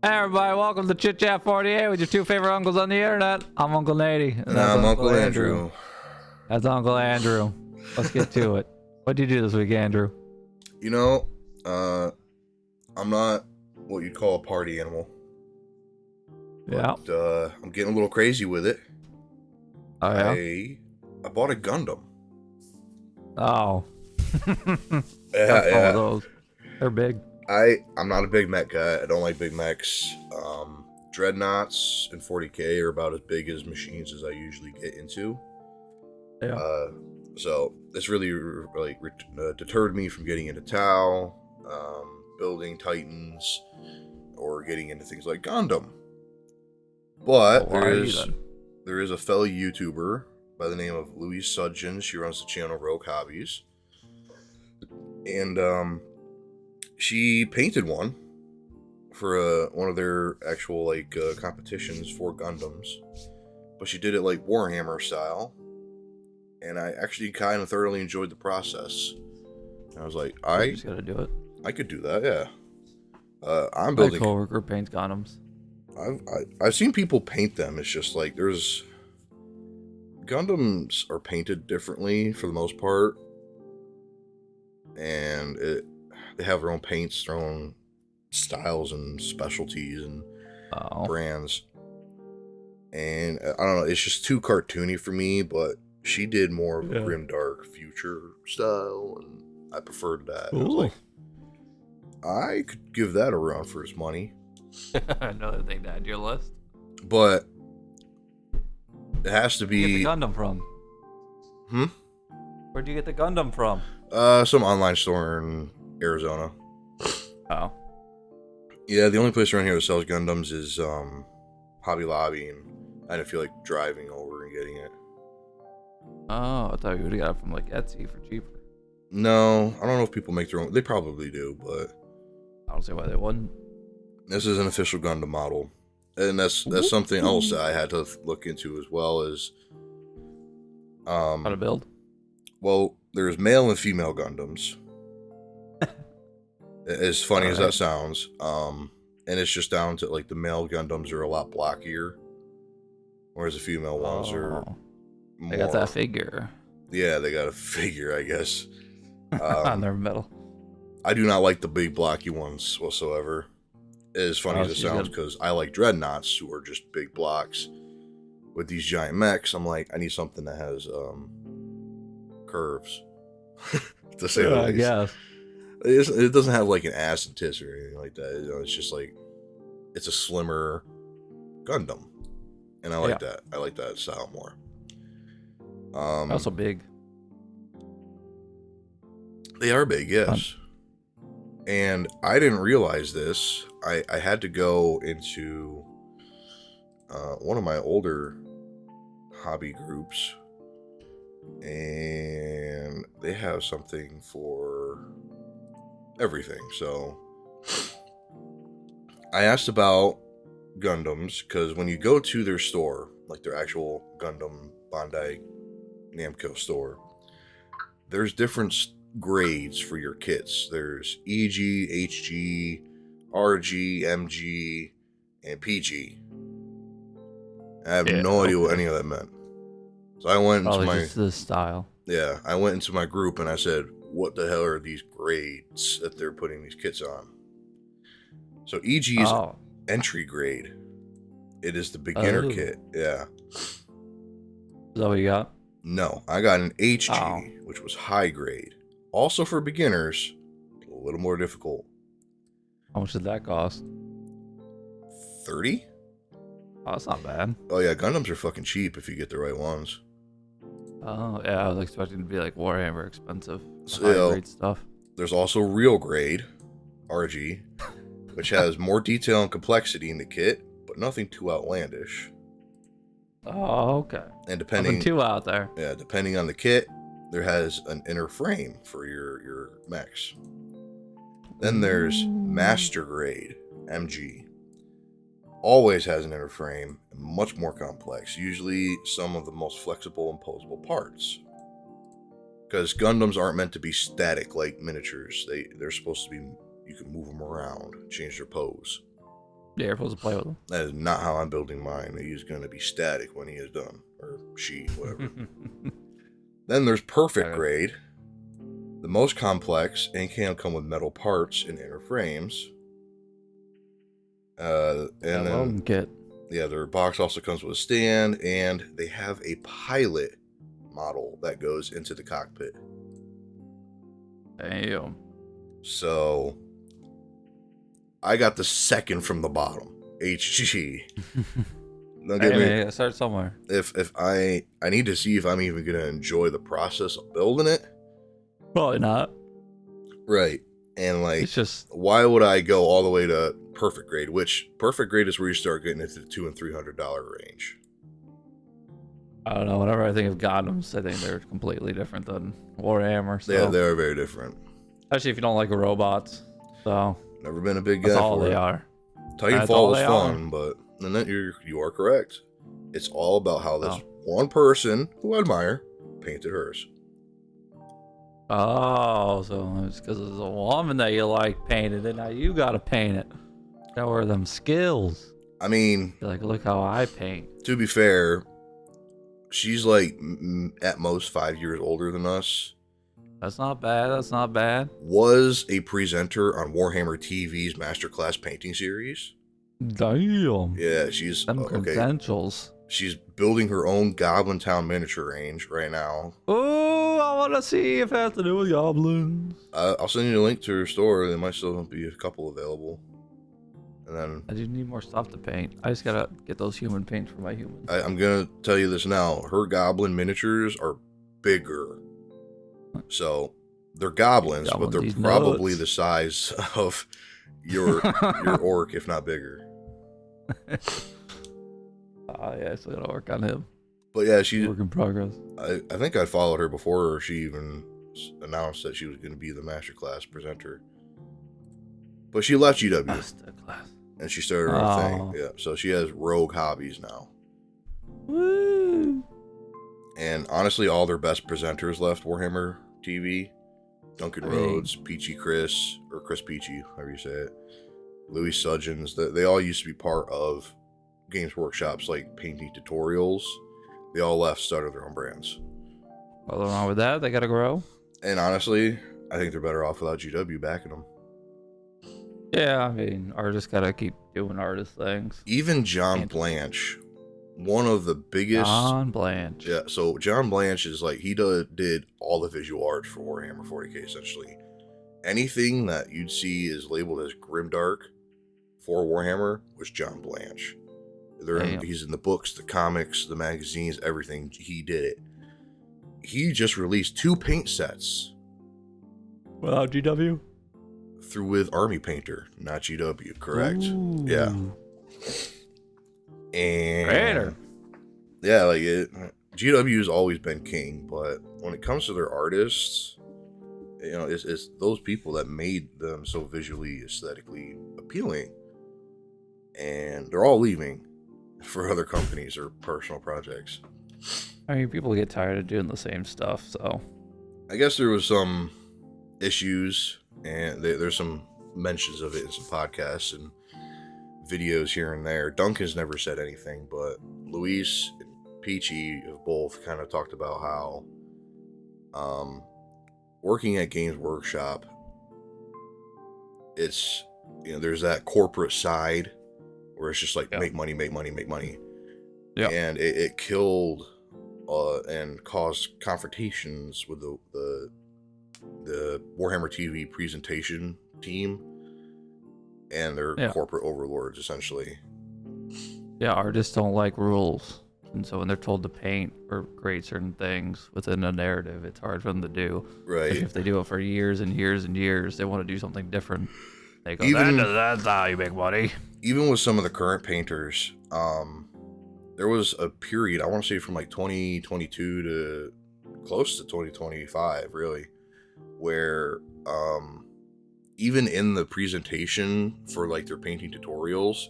Hey everybody, welcome to Chit Chat 48 with your two favorite uncles on the internet. I'm Uncle Nady. And I'm Uncle Andrew. That's Uncle Andrew. Let's get to it. What did you do this week, Andrew? You know, I'm not what you'd call a party animal. Yeah. But, I'm getting a little crazy with it. Oh, yeah? I bought a Gundam. Oh. Yeah. Those. They're big. I'm not a big mech guy. I don't like big mechs. Dreadnoughts and 40K are about as big as machines as I usually get into. Yeah. So this really deterred me from getting into Tau, building Titans, or getting into things like Gundam. But there is a fellow YouTuber by the name of Louise Sudgeon. She runs the channel Rogue Hobbies. And she painted one for one of their actual competitions for Gundams. But she did it like Warhammer style. And I actually kind of thoroughly enjoyed the process. And I was like, I just gotta do it. I could do that, yeah. I'm My building. coworker paints Gundams. I've seen people paint them. It's just like there's Gundams are painted differently for the most part, and they have their own paints, their own styles and specialties and brands. And I don't know, it's just too cartoony for me. But she did more of a grimdark future style, and I preferred that. I was like, I could give that a run for its money. Another thing to add to your list. But it has to be. Where'd you get the Gundam from? Where'd you get the Gundam from? Some online store in Arizona. Oh. Yeah, the only place around here that sells Gundams is Hobby Lobby, and I didn't feel like driving over and getting it. Oh, I thought you would have got it from like Etsy for cheaper. No, I don't know if people make their own. They probably do, but I don't see why they wouldn't. This is an official Gundam model, and that's something else that I had to look into as well as how to build. Well, there's male and female Gundams. As funny as that sounds, and it's just down to like the male Gundams are a lot blockier, whereas the female ones are more. They got that figure. Yeah, they got a figure, I guess. On their metal. I do not like the big blocky ones whatsoever. As funny as it sounds, because I like dreadnoughts, who are just big blocks. With these giant mechs, I'm like, I need something that has curves. To say the least. I guess. It doesn't have like an ass and tits or anything like that. You know, it's just like, it's a slimmer Gundam. And I like that. I like that style more. Also big. They are big, yes. And I didn't realize this. I had to go into one of my older hobby groups, and they have something for everything. So I asked about Gundams, because when you go to their store, like their actual Gundam Bandai Namco store, there's different grades for your kits. There's EG, HG, RG, MG, and PG. I have no idea what any of that meant. So I went into my just the style. Yeah, I went into my group and I said, "What the hell are these grades that they're putting these kits on?" So EG is entry grade. It is the beginner kit. Yeah. Is that what you got? No, I got an HG, which was high grade. Also for beginners, a little more difficult. How much did that cost? $30? Oh, that's not bad. Oh yeah, Gundams are fucking cheap if you get the right ones. Oh yeah, I was expecting it to be like Warhammer expensive. So, high-grade stuff. There's also real grade, RG, which has more detail and complexity in the kit, but nothing too outlandish. Oh, okay. And depending too out there. Yeah, depending on the kit, there has an inner frame for your mechs. Then there's master grade, MG. Always has an inner frame, and much more complex, usually some of the most flexible and posable parts. Because Gundams aren't meant to be static like miniatures. They're supposed to be, you can move them around, change their pose. Yeah, you're supposed to play with them. That is not how I'm building mine. He's going to be static when he is done. Or she, whatever. Then there's perfect grade. The most complex and can come with metal parts and inner frames. And then kit. Yeah, their box also comes with a stand, and they have a pilot model that goes into the cockpit. Damn. So I got the second from the bottom, HG. Don't get me. Start somewhere. If I need to see if I'm even gonna enjoy the process of building it. Probably not. Right. And like, it's just, why would I go all the way to perfect grade? Which perfect grade is where you start getting into the $200 and $300 range. I don't know. Whenever I think of Gundams, I think they're completely different than Warhammer. So. Yeah, they're very different. Especially if you don't like robots. So never been a big guy. That's all for they it. Are. Titanfall was fun, but and then you are correct. It's all about how this one person who I admire painted hers. Oh, so it's because it's a woman that you like painted it. Now you gotta paint it. That were them skills. I mean, you're like, look how I paint. To be fair, she's like at most 5 years older than us. That's not bad. That's not bad. Was a presenter on Warhammer TV's Masterclass painting series. Damn. Yeah, she's them credentials. She's building her own Goblin Town miniature range right now. Oh, I want to see if it has to do with goblins. I'll send you a link to her store. There might still be a couple available. And then I do need more stuff to paint. I just gotta get those human paints for my humans. I'm gonna tell you this now. Her goblin miniatures are bigger. So they're goblins, but they're probably the size of your orc, if not bigger. Yeah, I still gotta work on him. But yeah, she's work in progress. I think I followed her before she even announced that she was going to be the Masterclass presenter. But she left GW. Masterclass. And she started her own thing. Yeah, so she has rogue hobbies now. Woo! And honestly, all their best presenters left Warhammer TV. Duncan Rhodes, Peachy Chris, or Chris Peachy, however you say it. Louis Sudgens. They all used to be part of Games Workshop's like painting tutorials. They all left, started their own brands. Nothing wrong with that. They gotta grow. And honestly, I think they're better off without GW backing them. Yeah, I mean, artists gotta keep doing artist things. Even John Blanche, one of the biggest. John Blanche. Yeah, so John Blanche is like, he did all the visual art for Warhammer 40k essentially. Anything that you'd see is labeled as grimdark for Warhammer was John Blanche. He's in the books, the comics, the magazines, everything. He did it. He just released 2 paint sets. Without GW? With Army Painter, not GW, correct? Ooh. Yeah. And Painter. Yeah, like GW's always been king, but when it comes to their artists, you know, it's those people that made them so visually, aesthetically appealing. And they're all leaving for other companies or personal projects. I mean, people get tired of doing the same stuff, so. I guess there was some issues, and there's some mentions of it in some podcasts and videos here and there. Duncan's never said anything, but Luis and Peachy have both kind of talked about how working at Games Workshop, it's, you know, there's that corporate side where it's just like make money. Yeah. And it killed and caused confrontations with the Warhammer TV presentation team and their corporate overlords, essentially. Yeah, artists don't like rules. And so when they're told to paint or create certain things within a narrative, it's hard for them to do. Right. Like if they do it for years and years and years, they want to do something different. They go, that's how you make money. Even with some of the current painters, there was a period, I want to say from like 2022 to close to 2025, really, where even in the presentation for like their painting tutorials,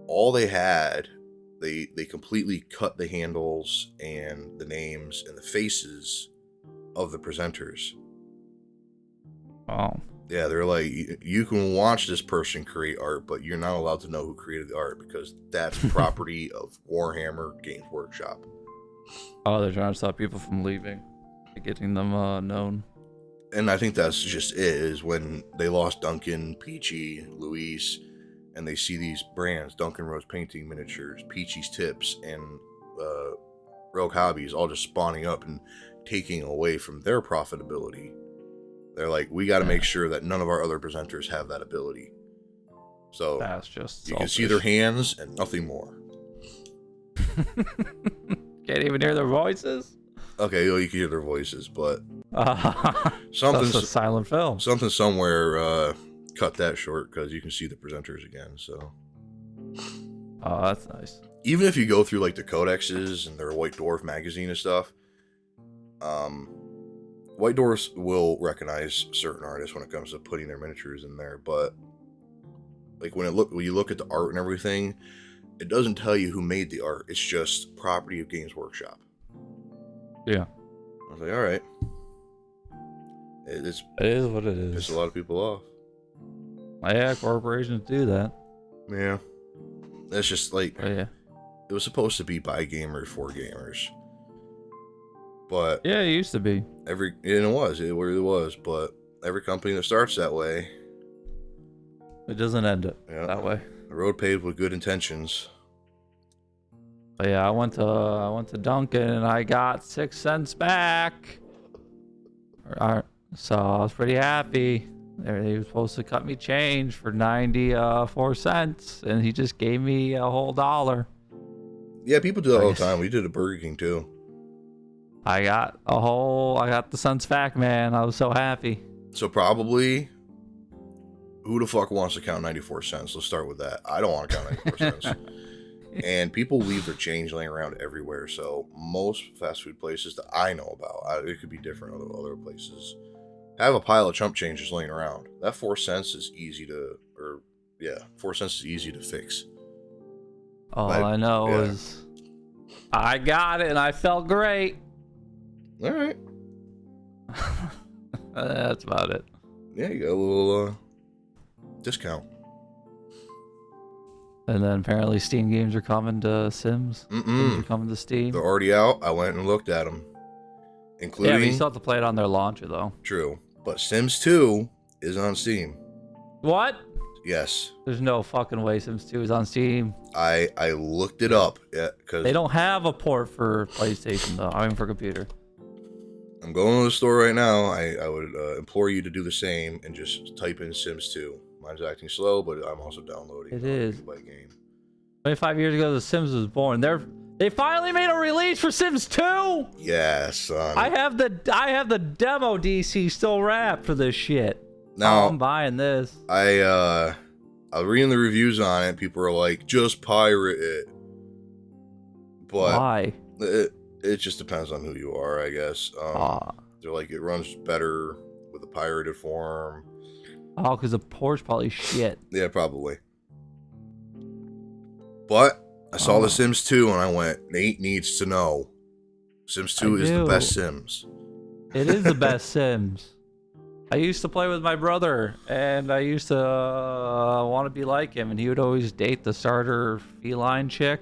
all they had, they completely cut the handles and the names and the faces of the presenters. Oh. Yeah, they're like, you can watch this person create art, but you're not allowed to know who created the art because that's property of Warhammer Games Workshop. Oh, they're trying to stop people from leaving, getting them known. And I think that's just it, is when they lost Duncan, Peachy, Luis, and they see these brands, Duncan Rose Painting Miniatures, Peachy's Tips, and Rogue Hobbies all just spawning up and taking away from their profitability. They're like, we got to make sure that none of our other presenters have that ability. So That's just you can see their hands and nothing more. Can't even hear their voices. Okay, well, you can hear their voices, but That's a silent film. Something somewhere cut that short because you can see the presenters again. So, Oh, that's nice. even if you go through like the codexes and their White Dwarf magazine and stuff, White Dwarfs will recognize certain artists when it comes to putting their miniatures in there. But like when you look at the art and everything, it doesn't tell you who made the art. It's just property of Games Workshop. Yeah. I was like, all right. It is what it pissed is. a lot of people off. Yeah, corporations do that. Yeah. That's just like, Oh, yeah. it was supposed to be by gamers for gamers. But Yeah, it used to be. it really was. But every company that starts that way, It doesn't end it yeah, that way. the road paved with good intentions. But yeah, I went to Dunkin' and I got 6 cents back. So I was pretty happy. He was supposed to cut me change for 94 cents, and he just gave me a whole $1. Yeah, people do that all the time. We did a Burger King too. I got the cents back, man. I was so happy. So probably, who the fuck wants to count 94 cents? Let's start with that. I don't want to count 94 cents. And people leave their change laying around everywhere. So most fast food places that I know about, it could be different other places, have a pile of chump changes laying around. That 4 cents is easy to, 4 cents is easy to fix. All I know is I got it and I felt great. All right. That's about it. Yeah, you got a little discount. And then apparently Steam games are coming to Sims. Games are coming to Steam. They're already out. I went and looked at them. Including, Yeah, but you still have to play it on their launcher, though. True. But Sims 2 is on Steam. What? Yes. There's no fucking way Sims 2 is on Steam. I looked it up. Yeah, because They don't have a port for PlayStation, though. I mean, for computer. I'm going to the store right now. I would implore you to do the same and just type in Sims 2. Mine's acting slow, but I'm also downloading. It is. By game. 25 years ago, The Sims was born. They finally made a release for Sims 2. Yeah, son. I have the demo DC still wrapped for this shit. Now, I'm buying this. I was reading the reviews on it. People are like, just pirate it. But Why? it just depends on who you are, I guess. They're like, it runs better with a pirated form. Oh, because the port's probably shit. Yeah, probably. But I saw The Sims 2 and I went, Nate needs to know. Sims 2 is the best Sims. It is the best Sims. I used to play with my brother, and I used to want to be like him, and he would always date the starter feline chick.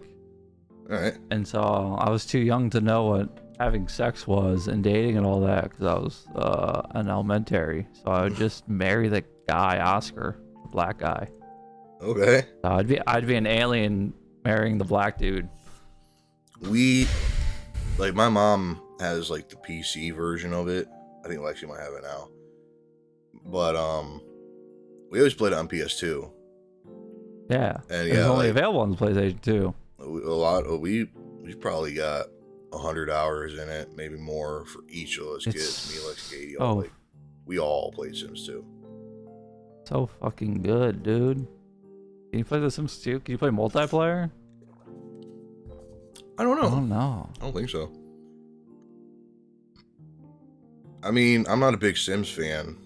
All right. And so I was too young to know what having sex was and dating and all that, because I was an elementary. So I would just marry the guy, Oscar, the black guy. Okay. So I'd be an alien marrying the black dude. My mom has like the PC version of it. I think Lexi might have it now. But we always played it on PS2. Yeah. And it's only available on the PlayStation 2. We've probably got 100 hours in it, maybe more for each of those kids. Me, Lexi, Katie, we all played Sims 2. So fucking good, dude. Can you play The Sims 2? Can you play multiplayer? I don't know. I don't know. I don't think so. I mean, I'm not a big Sims fan,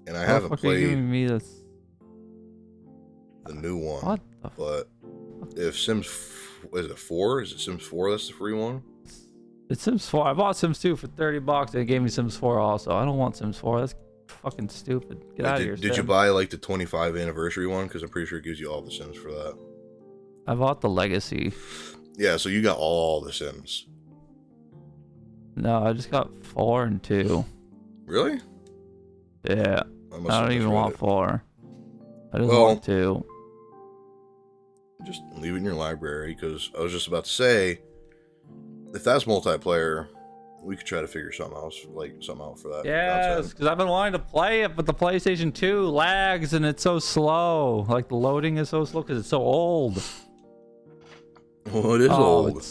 and I haven't played Are you giving me this? the new one. What the But if Sims, is it 4? Is it Sims 4 that's the free one? It's Sims 4. I bought Sims 2 for $30 and it gave me Sims 4 also. I don't want Sims 4. That's fucking stupid. Get Wait, out of here. Did you Sim. buy like the 25 anniversary one? Because I'm pretty sure it gives you all the Sims for that. I bought the Legacy. Yeah, so you got all the Sims. No, I just got 4 and 2. Really? Yeah. I I must don't have even misread want it. 4. I just Well, want 2. Just leave it in your library, because I was just about to say, if that's multiplayer, we could try to figure something else, like something out for that. Yes, content. because I've been wanting to play it, but the PlayStation 2 lags and it's so slow. Like the loading is so slow because it's so old. Well, it is old.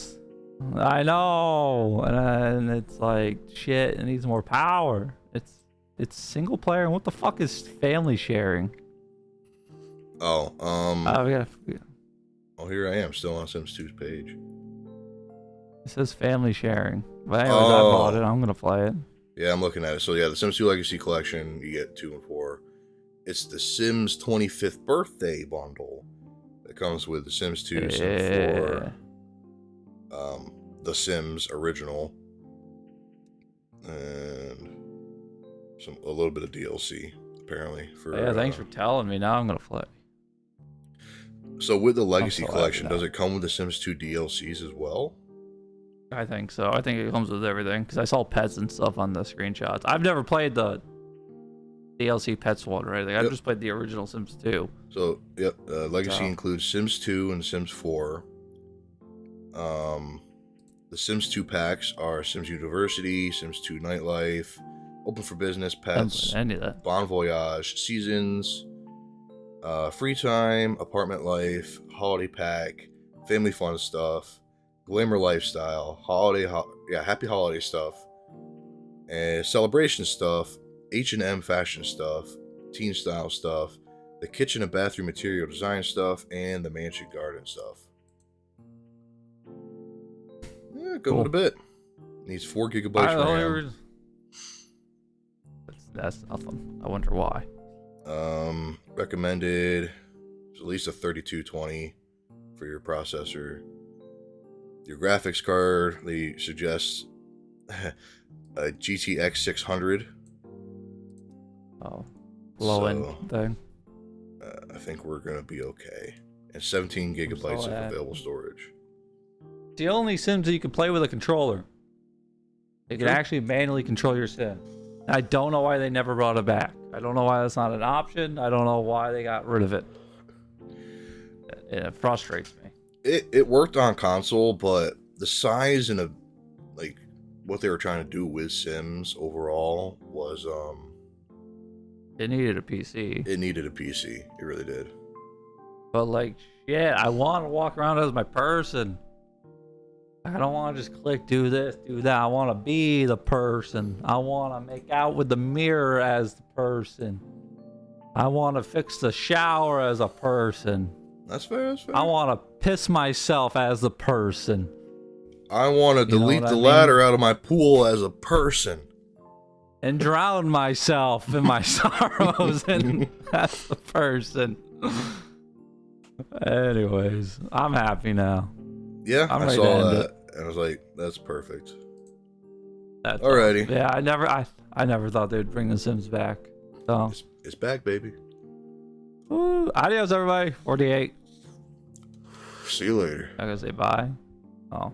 I know, and it's like shit. It needs more power. It's single player, and what the fuck is family sharing? Oh, We gotta. oh, here I am, still on Sims 2's page. It says family sharing. But anyways, I bought it. I'm gonna play it. Yeah, I'm looking at it. So yeah, the Sims 2 Legacy Collection, you get 2 and 4. It's the Sims 25th birthday bundle that comes with the Sims 2, Sims 4, the Sims original, and a little bit of DLC apparently for. Yeah, thanks for telling me. Now I'm gonna play. So with the Legacy so happy Collection, now. does it come with the Sims 2 DLCs as well? I think so. I think it comes with everything because I saw pets and stuff on the screenshots. I've never played the DLC Pets one or anything. I've just played the original Sims 2. So, yep, Legacy includes Sims 2 and Sims 4. The Sims 2 packs are Sims University, Sims 2 Nightlife, Open for Business, Pets, Any of that. Bon Voyage, Seasons, Free Time, Apartment Life, Holiday Pack, Family Fun Stuff, Glamour Lifestyle, Happy Holiday Stuff, and Celebration Stuff, H&M Fashion Stuff, Teen Style Stuff, the Kitchen and Bathroom Material Design Stuff, and the Mansion Garden Stuff. Yeah, good little bit. Needs 4 gigabytes RAM. That's nothing. I wonder why. Recommended at least a 3220 for your processor. Your graphics card, they suggest a GTX 600. Oh, low end thing. I think we're gonna be okay. And 17 gigabytes of available storage. The only Sims that you can play with a controller. You can actually manually control your Sim. I don't know why they never brought it back. I don't know why that's not an option. I don't know why they got rid of it. It frustrates me. It worked on console, but the size and like what they were trying to do with Sims overall was it needed a PC. It needed a PC. It really did. But like shit, I want to walk around as my person. I don't want to just click do this, do that. I want to be the person. I want to make out with the mirror as the person. I want to fix the shower as a person. That's fair. That's fair. I want to piss myself as the person. I want to delete the ladder out of my pool as a person. And drown myself in my sorrows and as the person. Anyways, I'm happy now. Yeah, I'm I saw that, and I was like, "That's perfect." That's alrighty. Yeah, I never thought they'd bring the Sims back. So it's back, baby. Woo. Adios, everybody. 48. See you later. I gotta say bye. Oh.